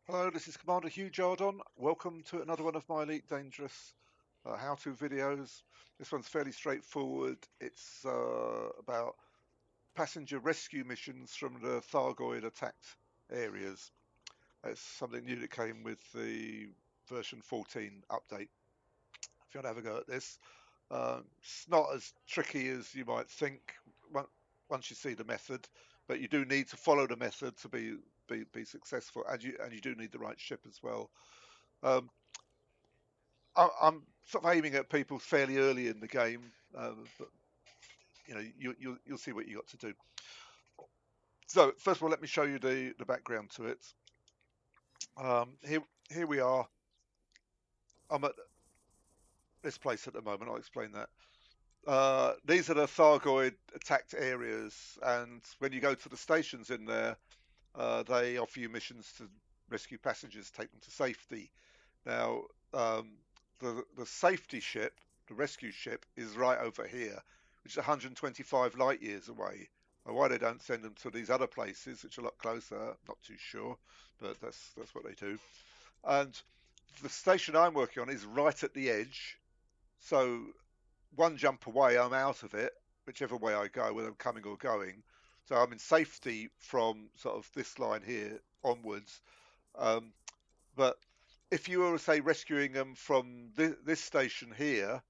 Hello, this is Commander Hugh Jardon. Welcome to another one of my Elite Dangerous how-to videos. This one's fairly straightforward. It's about passenger rescue missions from the Thargoid attacked areas. It's something new that came with the version 14 update. If you want to have a go at this, it's not as tricky as you might think once you see the method, but you do need to follow the method to be successful, and you do need the right ship as well. Um, I'm sort of aiming at people fairly early in the game, but you'll see what you got to do. So first of all, let me show you the background to it. Here we are. I'm at this place at the moment. I'll explain that. These are the Thargoid attacked areas, and when you go to the stations in there, they offer you missions to rescue passengers, take them to safety. Now, the safety ship, the rescue ship, is right over here, which is 125 light years away. Now, why they don't send them to these other places, which are a lot closer, not too sure, but that's what they do. And the station I'm working on is right at the edge, so one jump away, I'm out of it, whichever way I go, whether I'm coming or going. So I'm in safety from sort of this line here onwards. Um, but if you were, say, rescuing them from this station here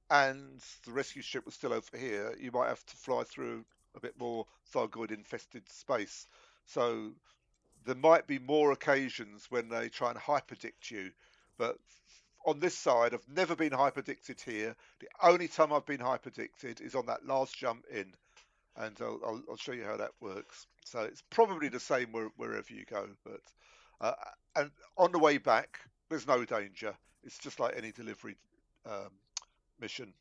and the rescue ship was still over here, you might have to fly through a bit more Thargoid infested space. So there might be more occasions when they try and hyperdict you. But on this side, I've never been hyperdicted here. The only time I've been hyperdicted is on that last jump in, and I'll show you how that works. So it's probably the same wherever you go, but uh, and on the way back, there's no danger. It's just like any delivery um, mission.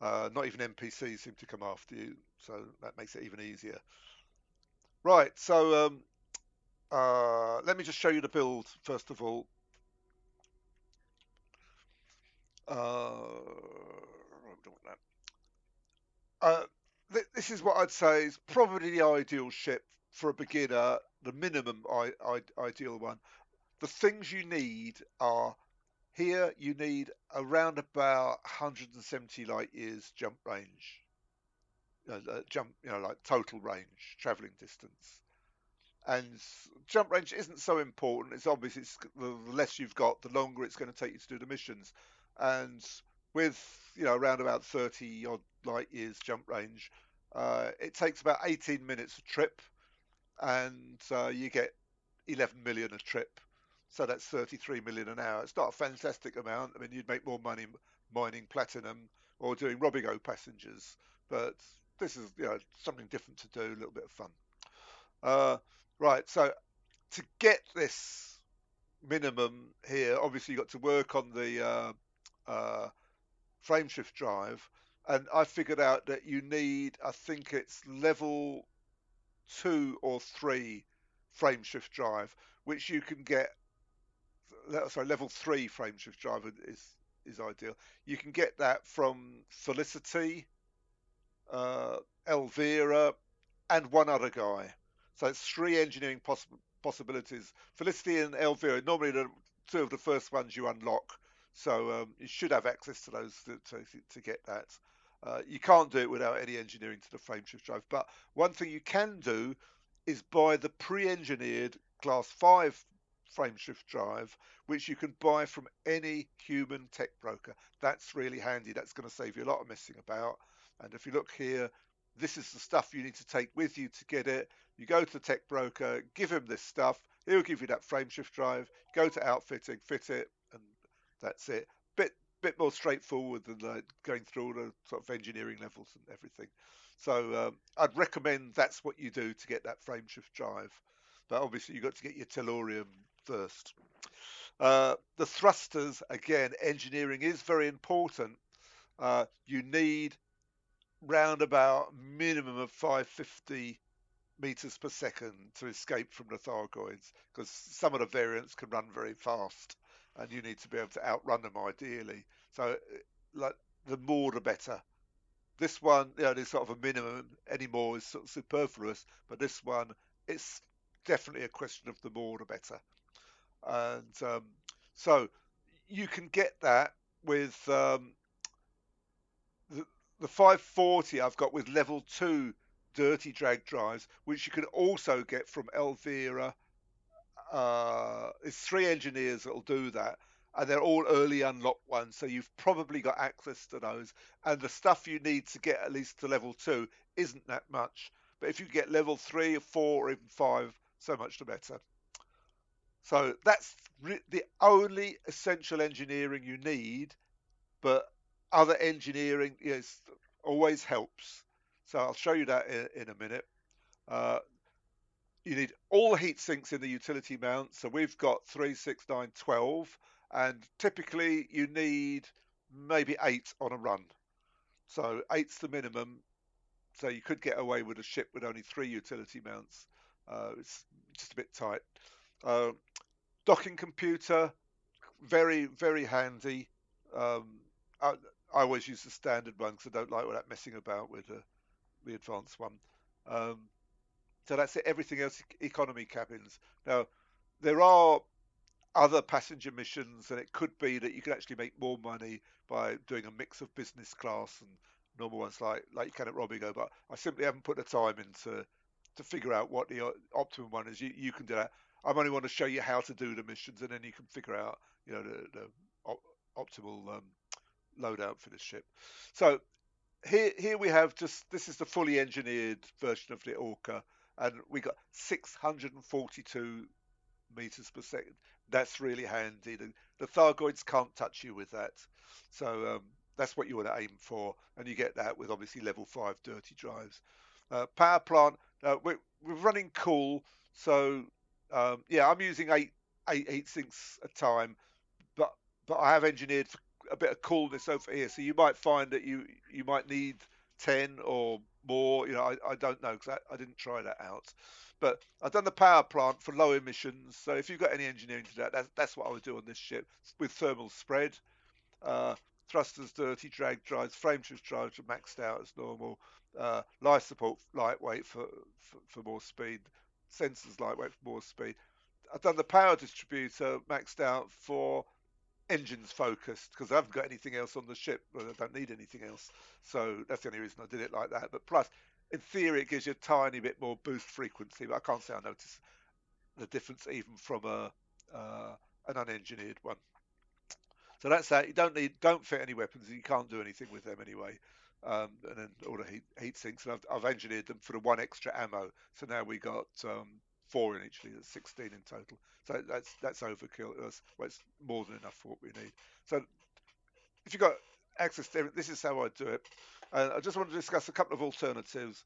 Not even NPCs seem to come after you, so that makes it even easier. Right, so let me just show you the build first of all. Uh, this is what I'd say is probably the ideal ship for a beginner, the minimum ideal one. The things you need are here. You need around about 170 light years jump range, jump, like total range, traveling distance. And jump range isn't so important. It's obvious. It's the less you've got, the longer it's going to take you to do the missions. And with around about 30 odd light years jump range, it takes about 18 minutes a trip, and you get 11 million a trip. So that's 33 million an hour. It's not a fantastic amount. I mean, you'd make more money mining platinum or doing Robigo passengers, but this is something different to do, a little bit of fun. Uh, right, so to get this minimum here, obviously you've got to work on the frameshift drive, and I figured out that you need, I think it's level 2 or 3 frameshift drive, which you can get. Sorry, level 3 frameshift drive is ideal. You can get that from Felicity, uh, Elvira, and one other guy. So it's 3 engineering possibilities. Felicity and Elvira, normally the 2 of the first ones you unlock. So you should have access to those to get that. You can't do it without any engineering to the frameshift drive. But one thing you can do is buy the pre-engineered Class 5 frameshift drive, which you can buy from any human tech broker. That's really handy. That's going to save you a lot of messing about. And if you look here, this is the stuff you need to take with you to get it. You go to the tech broker, give him this stuff. He'll give you that frameshift drive. Go to outfitting, fit it, and that's it. Bit more straightforward than going through all the sort of engineering levels and everything. So I'd recommend that's what you do to get that frameshift drive. But obviously you've got to get your tellurium first. The thrusters, again, engineering is very important. You need round about minimum of 550 meters per second to escape from the Thargoids, because some of the variants can run very fast, and you need to be able to outrun them ideally. So, like the more the better. This one, there's sort of a minimum. Any more is sort of superfluous, but this one, it's definitely a question of the more the better. and so you can get that with the, the 540 I've got with level 2 dirty drag drives, which you can also get from Elvira. It's 3 engineers that'll do that, and they're all early unlocked ones, so you've probably got access to those. And the stuff you need to get at least to level 2 isn't that much, but if you get level 3 or 4 or even 5, so much the better. So that's the only essential engineering you need, but other engineering is always helps. So I'll show you that in a minute. Uh, you need all the heat sinks in the utility mount. So we've got 3, 6, 9, 12, and typically you need maybe 8 on a run. So eight's the minimum. So you could get away with a ship with only 3 utility mounts. It's just a bit tight. Uh, Docking computer, very, very handy. Um, I, I always use the standard one because I don't like all that messing about with the advanced one. Um, so that's it. Everything else, economy cabins. Now, there are other passenger missions, and it could be that you could actually make more money by doing a mix of business class and normal ones like you can at Robigo. But I simply haven't put the time into to figure out what the optimum one is. You can do that. I only want to show you how to do the missions, and then you can figure out, the optimal loadout for this ship. So here we have just this is the fully engineered version of the Orca, and we got 642 meters per second. That's really handy. The Thargoids can't touch you with that. So that's what you want to aim for. And you get that with obviously level 5 dirty drives. Power plant, we're running cool. So yeah, I'm using eight heat sinks a time, but I have engineered a bit of coolness over here. So you might find that you might need 10 or more. I don't know because I didn't try that out. But I've done the power plant for low emissions. So if you've got any engineering to that, that's what I would do on this ship with thermal spread. Uh, Thrusters, dirty drag drives, frame shift drives are maxed out as normal. Life support lightweight for more speed. Sensors lightweight for more speed. I've done the power distributor maxed out for engines focused because I haven't got anything else on the ship. Well, I don't need anything else. So that's the only reason I did it like that. But plus, in theory, it gives you a tiny bit more boost frequency. But I can't say I notice the difference even from an unengineered one. So that's that. You don't fit any weapons. You can't do anything with them anyway. And then all the heat sinks. And I've engineered them for the one extra ammo. So now we got 4 in each. There's 16 in total. So that's overkill. Well, it's more than enough for what we need. So if you've got access to it, this is how I do it. I just want to discuss a couple of alternatives.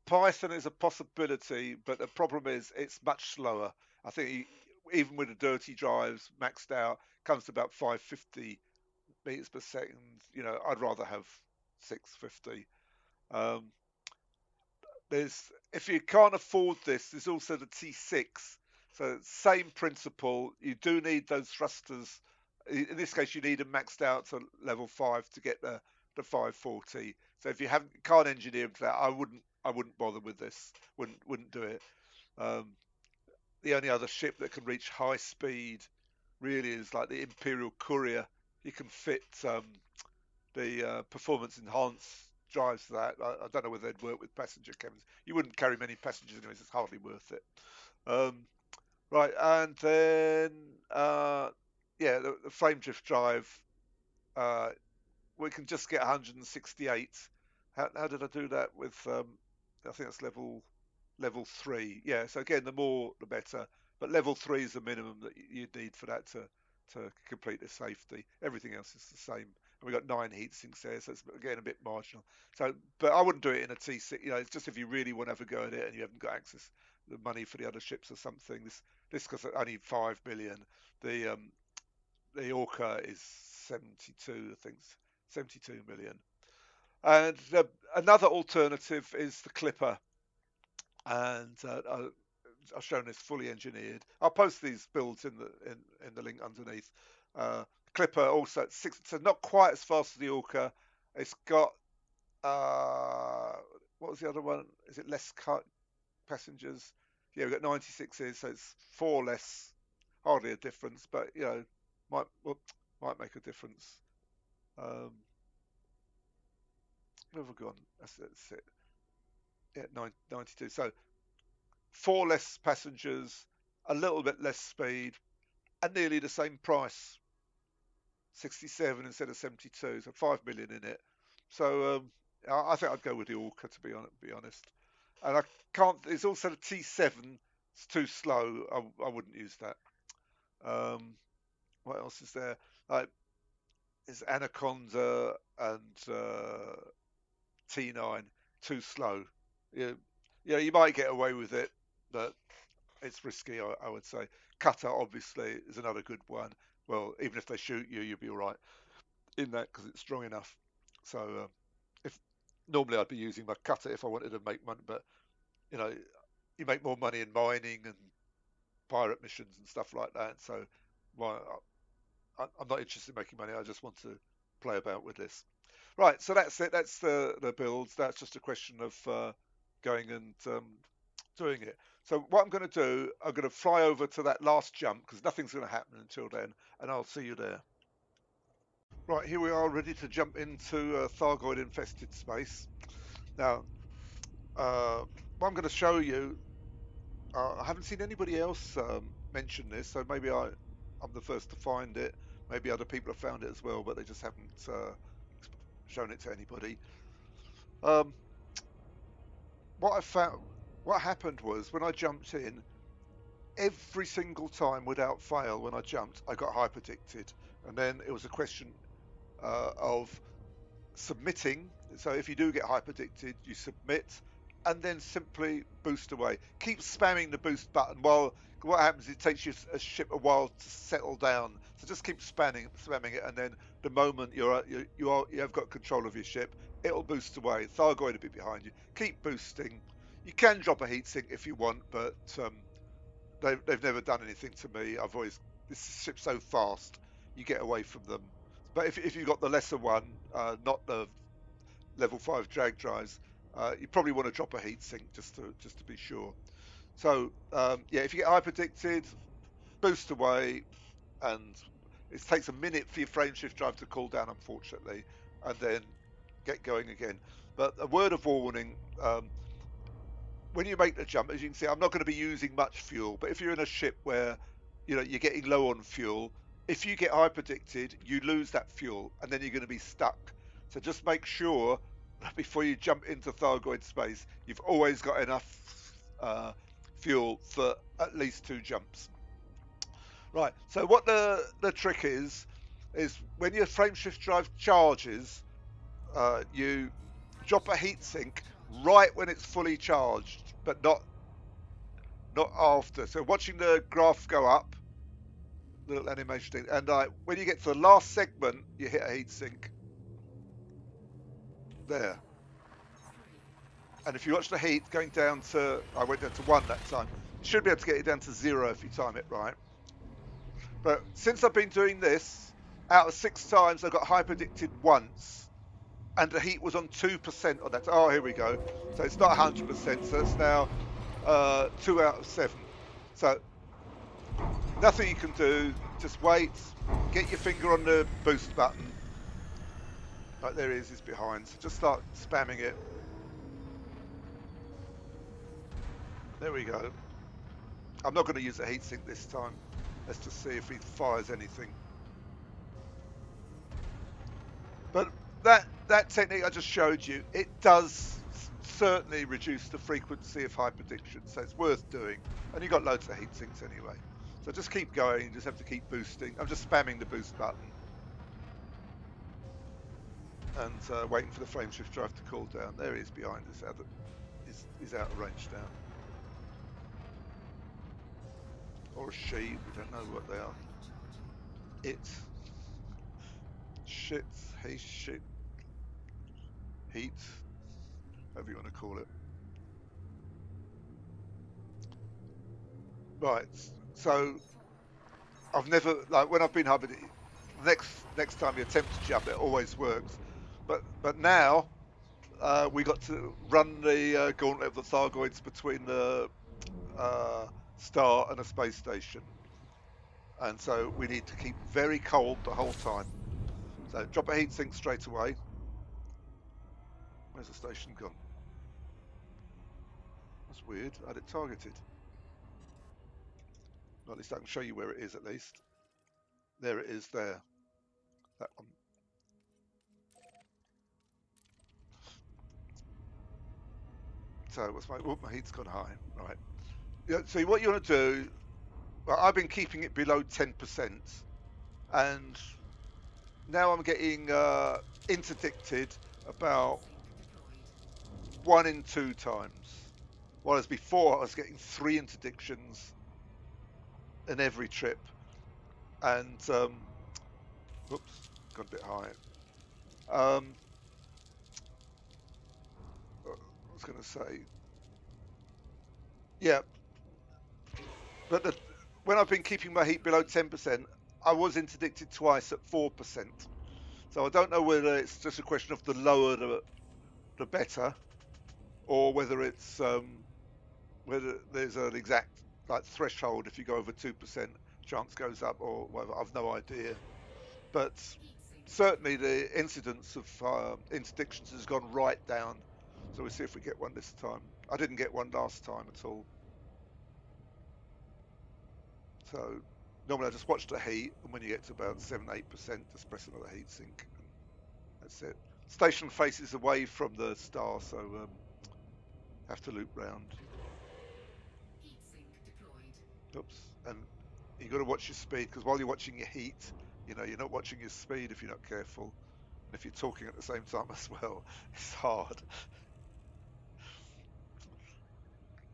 Python is a possibility, but the problem is it's much slower. I think even with the dirty drives maxed out, comes to about 550 meters per second. I'd rather have 650. Um, there's if you can't afford this, there's also the T6. So same principle. You do need those thrusters. In this case, you need them maxed out to level 5 to get the 540. So if you can't engineer them to that, I wouldn't bother with this. Wouldn't do it. Um, the only other ship that can reach high speed really is like the Imperial Courier. You can fit the performance enhanced drives for that. I don't know whether they'd work with passenger cabins. You wouldn't carry many passengers anyways. It's hardly worth it. Um, right, and then yeah, the frame drift drive. Uh, we can just get 168. How did I do that with? I think that's level 3. Yeah. So again, the more the better. But level 3 is the minimum that you'd need for that to complete the safety. Everything else is the same. And we've got 9 heat sinks there, so it's again a bit marginal. So, but I wouldn't do it in a T6. It's just if you really want to have a go at it and you haven't got access the money for the other ships or something. This costs only 5 million. The the Orca is 72, I think, 72 million. And another alternative is the Clipper, and I've shown this fully engineered. I'll post these builds in the link underneath. Clipper also so not quite as fast as the Orca. It's got what was the other one? Is it less passengers? Yeah, we've got 96s, so it's 4 less. hardly a difference, but might make a difference. Where have we gone? That's it. Yeah, 92. So four less passengers, a little bit less speed, and nearly the same price. 67 instead of 72, so 5 million in it. So I think I'd go with the Orca to be honest. And I can't. It's also the T7. It's too slow. I wouldn't use that. Um, what else is there? Like, is Anaconda and T9 too slow? Yeah, yeah. You might get away with it, but it's risky. I would say. Cutter obviously is another good one. Well, even if they shoot you, you'll be all right in that because it's strong enough. So if normally I'd be using my cutter if I wanted to make money, but you know you make more money in mining and pirate missions and stuff like that. So why I'm not interested in making money. I just want to play about with this. Right. So that's it. That's the builds. That's just a question of going and doing it. So what I'm going to do, I'm going to fly over to that last jump because nothing's going to happen until then, and I'll see you there. Right, here we are ready to jump into Thargoid infested space. Now, what I'm going to show you, I haven't seen anybody else mention this, so maybe I'm the first to find it. Maybe other people have found it as well, but they just haven't shown it to anybody. Um, what I found, what happened was when I jumped in, every single time without fail, when I jumped, I got hyperdicted, and then it was a question of submitting. So if you do get hyperdicted, you submit and then simply boost away. Keep spamming the boost button while what happens is it takes you a ship a while to settle down. So just keep spamming it, and then the moment you have got control of your ship, it'll boost away. Thargoid will be behind you. Keep boosting. You can drop a heatsink if you want, but they've never done anything to me. I've always this ship's so fast, you get away from them. But if you've got the lesser one, not the level 5 drag drives, you probably want to drop a heatsink just to be sure. So yeah, if you get hyperdicted, boost away, and it takes a minute for your frame shift drive to cool down, unfortunately, and then get going again. But a word of warning: when you make the jump, as you can see, I'm not going to be using much fuel. But if you're in a ship where you're getting low on fuel, if you get hyperdicted, you lose that fuel, and then you're going to be stuck. So just make sure that before you jump into Thargoid space, you've always got enough fuel for at least 2 jumps. Right. So what the trick is when your frame shift drive charges, you drop a heatsink right when it's fully charged, but not after. So watching the graph go up, the little animation thing, and when you get to the last segment, you hit a heatsink there. And if you watch the heat going down to, I went down to 1 that time. You should be able to get it down to 0 if you time it right. But since I've been doing this, out of 6 times, I got hyperdicted once, and the heat was on 2% on that. Oh, here we go. So it's not 100%. So it's now 2 out of 7. So nothing you can do. Just wait. Get your finger on the boost button. Like there he is, he's behind. So just start spamming it. There we go. I'm not going to use a heatsink this time. Let's just see if he fires anything. But that technique I just showed you, it does certainly reduce the frequency of hyperdiction, so it's worth doing. And you've got loads of heatsinks anyway. So just keep going, you just have to keep boosting. I'm just spamming the boost button and waiting for the frame shift drive to cool down. There he is behind us. He's out of range now. Or a she, we don't know what they are. It. Shit. Hey shit. Heat. However you want to call it. Right. So I've never like when I've been hybrid. Next time you attempt to jump, it always works. But now we got to run the gauntlet of the Thargoids between the star and a space station. and so we need to keep very cold the whole time. So drop a heat sink straight away. Where's the station gone? That's weird. I had it targeted. Well, at least I can show you where it is at least. There it is there. That one. So what's my heat's gone high. Right. Yeah, so what you want to do, well, I've been keeping it below 10%, and now I'm getting interdicted about 1 in 2 times. Whereas before I was getting 3 interdictions in every trip. And oops, got a bit high. I was going to say, yeah, but when I've been keeping my heat below 10%, I was interdicted twice at 4%. So I don't know whether it's just a question of the lower the better, or whether there's an exact like threshold. If you go over 2%, chance goes up, or whatever. I've no idea. But certainly the incidence of interdictions has gone right down. So we'll see if we get one this time. I didn't get one last time at all. So normally I just watch the heat, and when you get to about 7-8%, just press another heat sink, and that's it. Station faces away from the star, so have to loop round. Oops, and you got to watch your speed, because while you're watching your heat, you're not watching your speed if you're not careful. And if you're talking at the same time as well, it's hard.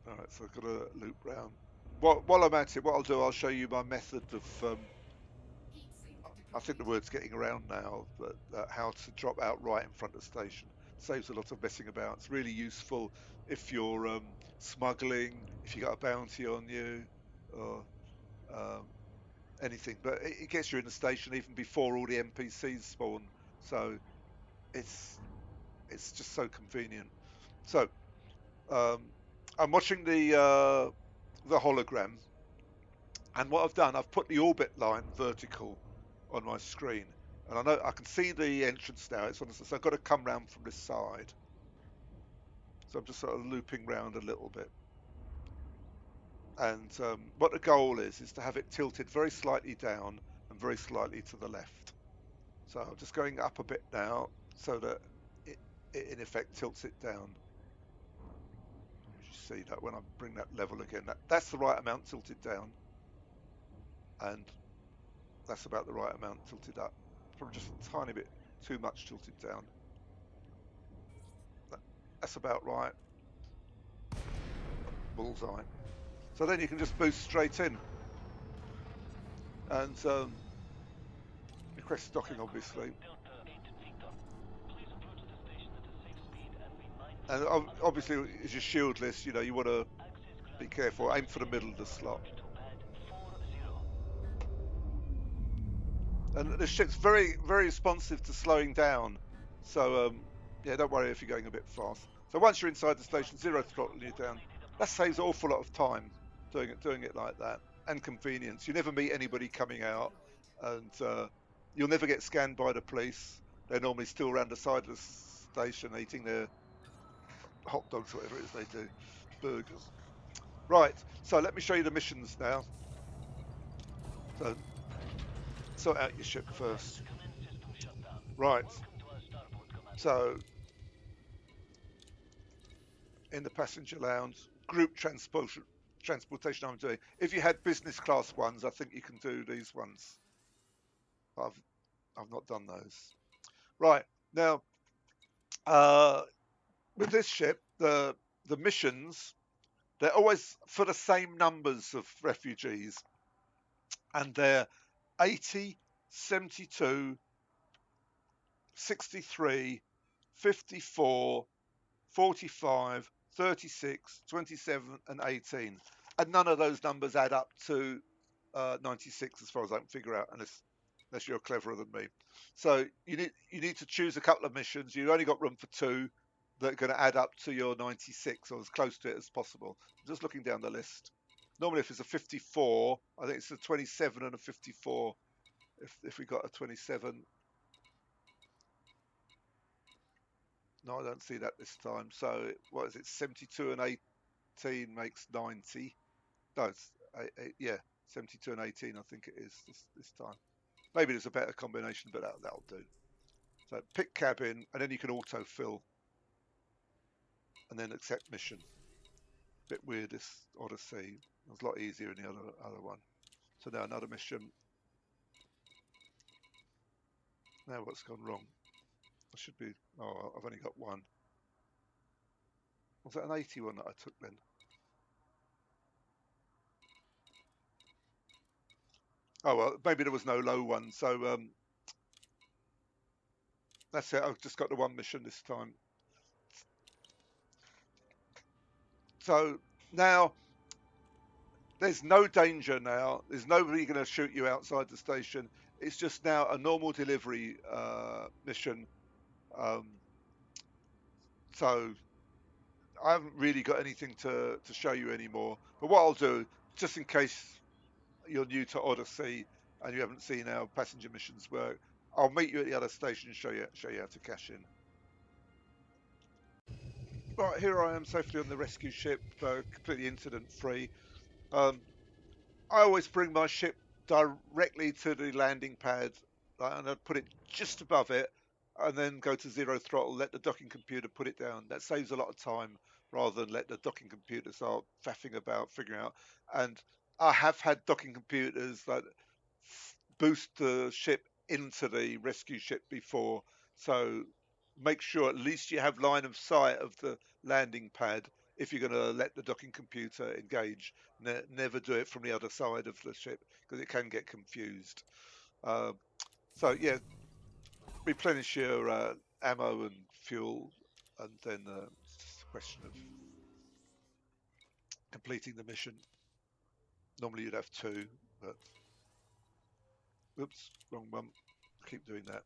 All right, so I've got to loop round. While I'm at it, what I'll do, I'll show you my method of. I think the word's getting around now, but how to drop out right in front of the station saves a lot of messing about. It's really useful if you're smuggling, if you got a bounty on you, or um, anything. But it gets you in the station even before all the NPCs spawn, so it's it's just so convenient. So um, I'm watching the hologram, and what I've done, I've put the orbit line vertical on my screen, and I know I can see the entrance now. It's on the, so I've got to come round from this side. So I'm just sort of looping round a little bit, and what the goal is to have it tilted very slightly down and very slightly to the left. So I'm just going up a bit now, so that it in effect tilts it down. You see that when I bring that level again, that's the right amount tilted down, and that's about the right amount tilted up. Probably just a tiny bit too much tilted down. That's about right. Bullseye. So then you can just boost straight in, and request stocking, obviously. And obviously, as you're shieldless, you want to be careful. Aim for the middle of the slot. And the ship's very, very responsive to slowing down. So yeah, don't worry if you're going a bit fast. So once you're inside the station, zero throttle you down. That saves an awful lot of time doing it like that, and convenience. You never meet anybody coming out, and you'll never get scanned by the police. They're normally still around the side of the station eating their hot dogs, whatever it is they do, burgers. Right. So let me show you the missions now. So sort out your ship first. Right. So in the passenger lounge, group transportation I'm doing. If you had business class ones, I think you can do these ones. I've I've not done those. Right now, uh, with this ship, the missions, they're always for the same numbers of refugees, and they're 80, 72, 63, 54, 45, 36, 27, and 18. And none of those numbers add up to 96 as far as I can figure out, unless you're cleverer than me. So you need to choose a couple of missions. You only got room for two that are going to add up to your 96, or as close to it as possible. I'm just looking down the list. Normally, if it's a 54, I think it's a 27 and a 54. If we got a 27, no, I don't see that this time. So what is it? 72 and 18 makes 90. No, it's yeah, 72 and 18. I think it is this time. Maybe there's a better combination, but that'll do. So pick cabin, and then you can autofill, and then accept mission. Bit weird this Odyssey. It was a lot easier in the other one. So now another mission. Now what's gone wrong? I should be. Oh, I've only got one. Was that an 81 that I took then? Oh well, maybe there was no low one. So that's it. I've just got the one mission this time. So now there's no danger now. There's nobody going to shoot you outside the station. It's just now a normal delivery mission. Um, so I haven't really got anything to show you anymore. But what I'll do, just in case you're new to Odyssey and you haven't seen how passenger missions work, I'll meet you at the other station and show you how to cash in. Right, here I am safely on the rescue ship, completely incident free. Um, I always bring my ship directly to the landing pad, and I put it just above it, and then go to zero throttle. Let the docking computer put it down. That saves a lot of time rather than let the docking computer start faffing about figuring out. And I have had docking computers like boost the ship into the rescue ship before, so make sure at least you have line of sight of the landing pad if you're going to let the docking computer engage. Never do it from the other side of the ship because it can get confused. Uh, so yeah, replenish your ammo and fuel, and then it's just a question of completing the mission. Normally you'd have two, but oops, wrong one. Keep doing that.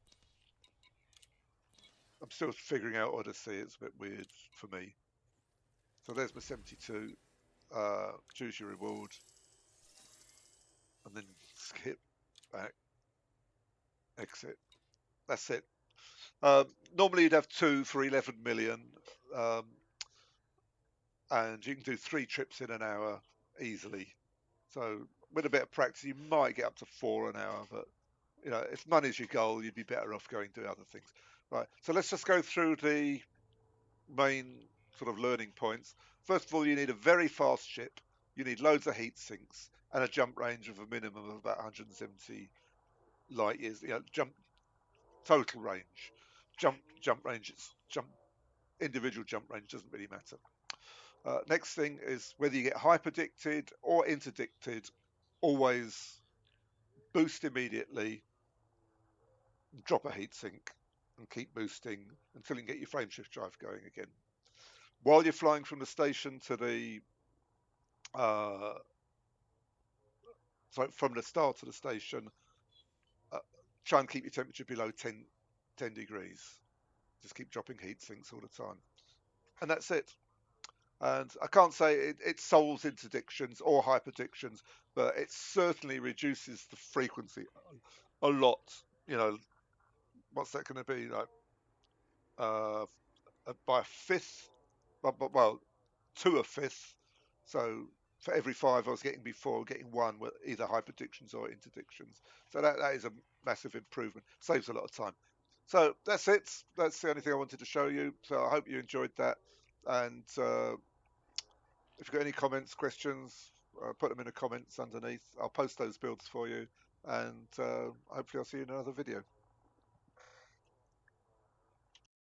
I'm still figuring out Odyssey. It's a bit weird for me. So there's my 72. Choose your reward, and then skip back, exit. That's it. Normally you'd have two for 11 million, um, and you can do 3 trips in an hour easily. So with a bit of practice, you might get up to 4 an hour, but if money's your goal, you'd be better off going to other things. Right. So let's just go through the main sort of learning points. First of all, you need a very fast ship. You need loads of heat sinks and a jump range of a minimum of about 170 light years. Jump total range. Jump ranges. Individual jump range doesn't really matter. Next thing is whether you get hyperdicted or interdicted, always boost immediately, drop a heatsink, and keep boosting until you can get your frameshift drive going again. While you're flying from the station to the uh, so from the start of the station, uh, try and keep your temperature below 10 degrees. Just keep dropping heat sinks all the time. And that's it. And I can't say it solves interdictions or hyperdictions, but it certainly reduces the frequency a lot. What's that going to be like? Uh, by a fifth, well, to a fifth. So for every 5 I was getting before, getting one were either hyperdictions or interdictions. So that is a massive improvement. Saves a lot of time. So that's it. That's the only thing I wanted to show you. So I hope you enjoyed that. And if you've got any comments, questions, put them in the comments underneath. I'll post those builds for you. And hopefully I'll see you in another video.